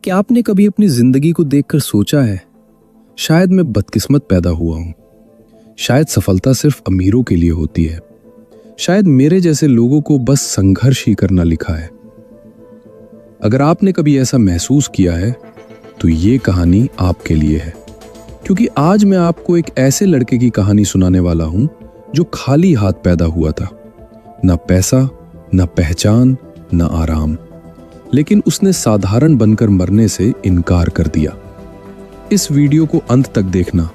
क्या आपने कभी अपनी जिंदगी को देखकर सोचा है, शायद मैं बदकिस्मत पैदा हुआ हूं, शायद सफलता सिर्फ अमीरों के लिए होती है, शायद मेरे जैसे लोगों को बस संघर्ष ही करना लिखा है। अगर आपने कभी ऐसा महसूस किया है तो ये कहानी आपके लिए है, क्योंकि आज मैं आपको एक ऐसे लड़के की कहानी सुनाने वाला हूं जो खाली हाथ पैदा हुआ था। ना पैसा, ना पहचान, ना आराम, लेकिन उसने साधारण बनकर मरने से इनकार कर दिया। इस वीडियो को अंत तक देखना,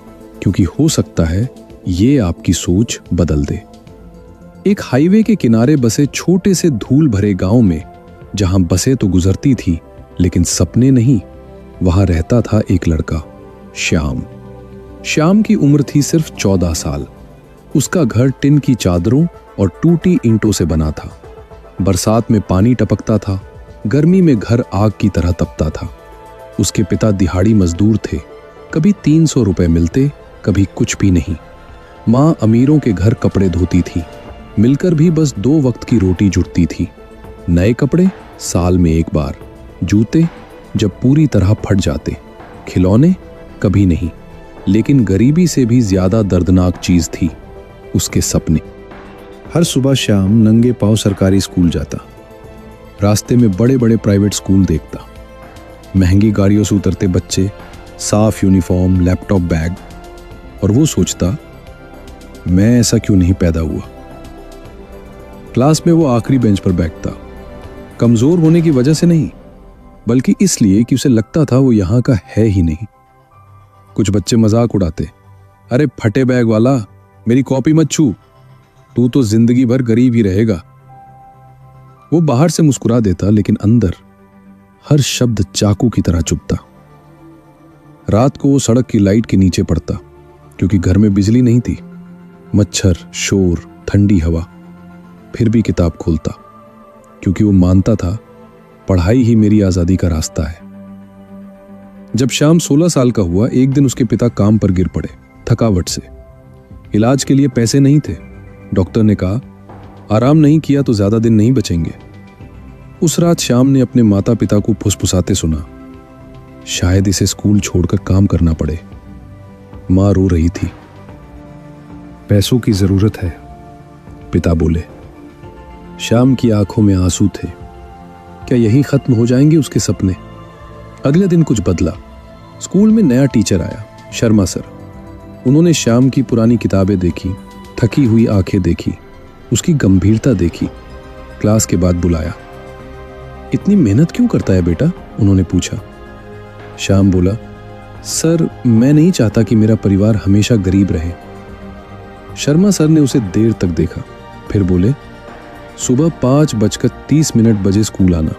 क्योंकि हो सकता है ये आपकी सोच बदल दे। एक हाईवे के किनारे बसे छोटे से धूल भरे गांव में, जहां बसें तो गुजरती थी लेकिन सपने नहीं, वहां रहता था एक लड़का, श्याम। श्याम की उम्र थी सिर्फ 14 साल। उसका घर टिन की चादरों और टूटी ईंटों से बना था। बरसात में पानी टपकता था, गर्मी में घर आग की तरह तपता था। उसके पिता दिहाड़ी मजदूर थे, कभी 300 रुपए मिलते, कभी कुछ भी नहीं। माँ अमीरों के घर कपड़े धोती थी, मिलकर भी बस 2 वक्त की रोटी जुटती थी। नए कपड़े साल में एक बार, जूते जब पूरी तरह फट जाते, खिलौने कभी नहीं। लेकिन गरीबी से भी ज्यादा दर्दनाक चीज थी उसके सपने। हर सुबह श्याम नंगे पांव सरकारी स्कूल जाता, रास्ते में बड़े बड़े प्राइवेट स्कूल देखता, महंगी गाड़ियों से उतरते बच्चे, साफ यूनिफॉर्म, लैपटॉप बैग, और वो सोचता, मैं ऐसा क्यों नहीं पैदा हुआ। क्लास में वो आखिरी बेंच पर बैठता, कमजोर होने की वजह से नहीं, बल्कि इसलिए कि उसे लगता था वो यहां का है ही नहीं। कुछ बच्चे मजाक उड़ाते, अरे फटे बैग वाला, मेरी कॉपी मत छू, तू तो जिंदगी भर गरीब ही रहेगा। वो बाहर से मुस्कुरा देता, लेकिन अंदर हर शब्द चाकू की तरह चुभता। रात को वो सड़क की लाइट के नीचे पड़ता, क्योंकि घर में बिजली नहीं थी। मच्छर, शोर, ठंडी हवा, फिर भी किताब खोलता, क्योंकि वो मानता था पढ़ाई ही मेरी आजादी का रास्ता है। जब श्याम 16 साल का हुआ, एक दिन उसके पिता काम पर गिर पड़े, थकावट से। इलाज के लिए पैसे नहीं थे। डॉक्टर ने कहा, आराम नहीं किया तो ज्यादा दिन नहीं बचेंगे। उस रात श्याम ने अपने माता पिता को फुसफुसाते सुना, शायद इसे स्कूल छोड़कर काम करना पड़े। मां रो रही थी। पैसों की जरूरत है, पिता बोले। श्याम की आंखों में आंसू थे। क्या यही खत्म हो जाएंगे उसके सपने? अगले दिन कुछ बदला। स्कूल में नया टीचर आया, शर्मा सर। उन्होंने श्याम की पुरानी किताबें देखी, थकी हुई आंखें देखी, उसकी गंभीरता देखी। क्लास के बाद बुलाया। इतनी मेहनत क्यों करता है बेटा? उन्होंने पूछा। श्याम बोला, सर मैं नहीं चाहता कि मेरा परिवार हमेशा गरीब रहे। शर्मा सर ने उसे देर तक देखा, फिर बोले, सुबह 5:30 बजे स्कूल आना,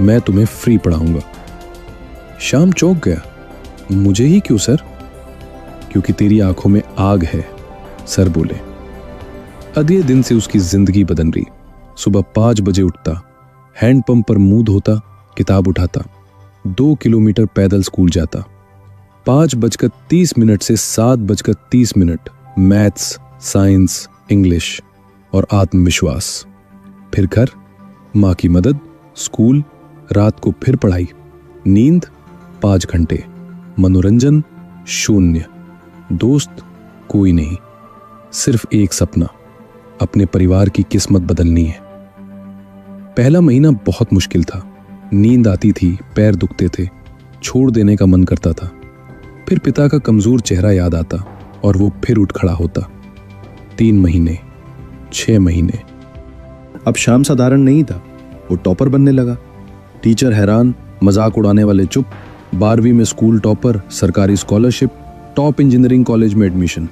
मैं तुम्हें फ्री पढ़ाऊंगा। श्याम चौंक गया। मुझे ही क्यों सर? क्योंकि तेरी आंखों में आग है, सर बोले। अगले दिन से उसकी जिंदगी बदल रही। सुबह 5 बजे उठता, हैंडपंप पर मुंह धोता, किताब उठाता, 2 किलोमीटर पैदल स्कूल जाता। 5:30 से 7:30 मैथ्स, साइंस, इंग्लिश और आत्मविश्वास। फिर घर, मां की मदद, स्कूल, रात को फिर पढ़ाई, नींद 5 घंटे, मनोरंजन शून्य, दोस्त कोई नहीं, सिर्फ एक सपना, अपने परिवार की किस्मत बदलनी है। पहला महीना बहुत मुश्किल था। नींद आती थी, पैर दुखते थे, छोड़ देने का मन करता था। फिर पिता का कमजोर चेहरा याद आता और वो फिर उठ खड़ा होता। 3 महीने, 6 महीने। अब श्याम साधारण नहीं था, वो टॉपर बनने लगा। टीचर हैरान, मजाक उड़ाने वाले चुप। 12वीं में स्कूल टॉपर, सरकारी स्कॉलरशिप, टॉप इंजीनियरिंग कॉलेज में एडमिशन।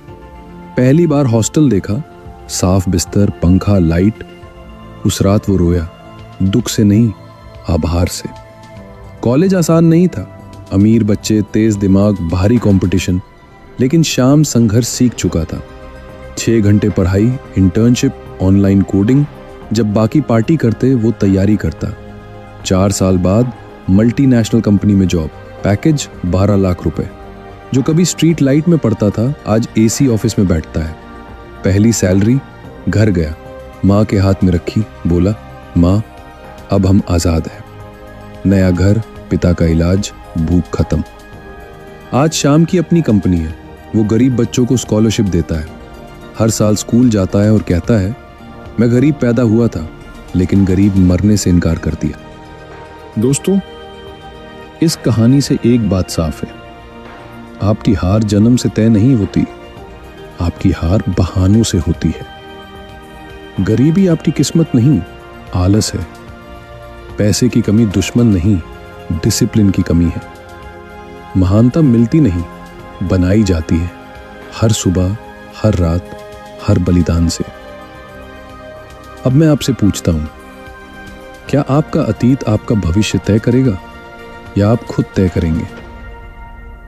पहली बार हॉस्टल देखा, साफ बिस्तर, पंखा, लाइट। उस रात वो रोया, दुख से नहीं, आभार से। कॉलेज आसान नहीं था, अमीर बच्चे, तेज दिमाग, भारी कंपटीशन, लेकिन श्याम संघर्ष सीख चुका था। 6 घंटे पढ़ाई, इंटर्नशिप, ऑनलाइन कोडिंग। जब बाकी पार्टी करते वो तैयारी करता। 4 साल बाद मल्टीनेशनल कंपनी में जॉब, पैकेज 12 लाख रुपए। जो कभी स्ट्रीट लाइट में पढ़ता था, आज एसी ऑफिस में बैठता है। पहली सैलरी, घर गया, माँ के हाथ में रखी, बोला, माँ अब हम आजाद हैं। नया घर, पिता का इलाज, भूख खत्म। आज शाम की अपनी कंपनी है। वो गरीब बच्चों को स्कॉलरशिप देता है। हर साल स्कूल जाता है और कहता है, मैं गरीब पैदा हुआ था लेकिन गरीब मरने से इनकार कर दिया। दोस्तों, इस कहानी से एक बात साफ है, आपकी हार जन्म से तय नहीं होती, आपकी हार बहानों से होती है। गरीबी आपकी किस्मत नहीं, आलस है। पैसे की कमी दुश्मन नहीं, डिसिप्लिन की कमी है। महानता मिलती नहीं, बनाई जाती है, हर सुबह, हर रात, हर बलिदान से। अब मैं आपसे पूछता हूं, क्या आपका अतीत आपका भविष्य तय करेगा या आप खुद तय करेंगे?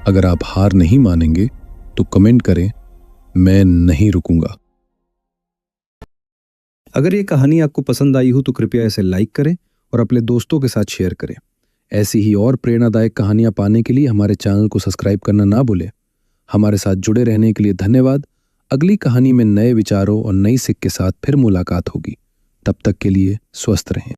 अगर आप हार नहीं मानेंगे तो कमेंट करें, मैं नहीं रुकूंगा। अगर ये कहानी आपको पसंद आई हो तो कृपया इसे लाइक करें और अपने दोस्तों के साथ शेयर करें। ऐसी ही और प्रेरणादायक कहानियां पाने के लिए हमारे चैनल को सब्सक्राइब करना ना भूलें। हमारे साथ जुड़े रहने के लिए धन्यवाद। अगली कहानी में नए विचारों और नई सीख के साथ फिर मुलाकात होगी। तब तक के लिए स्वस्थ रहें।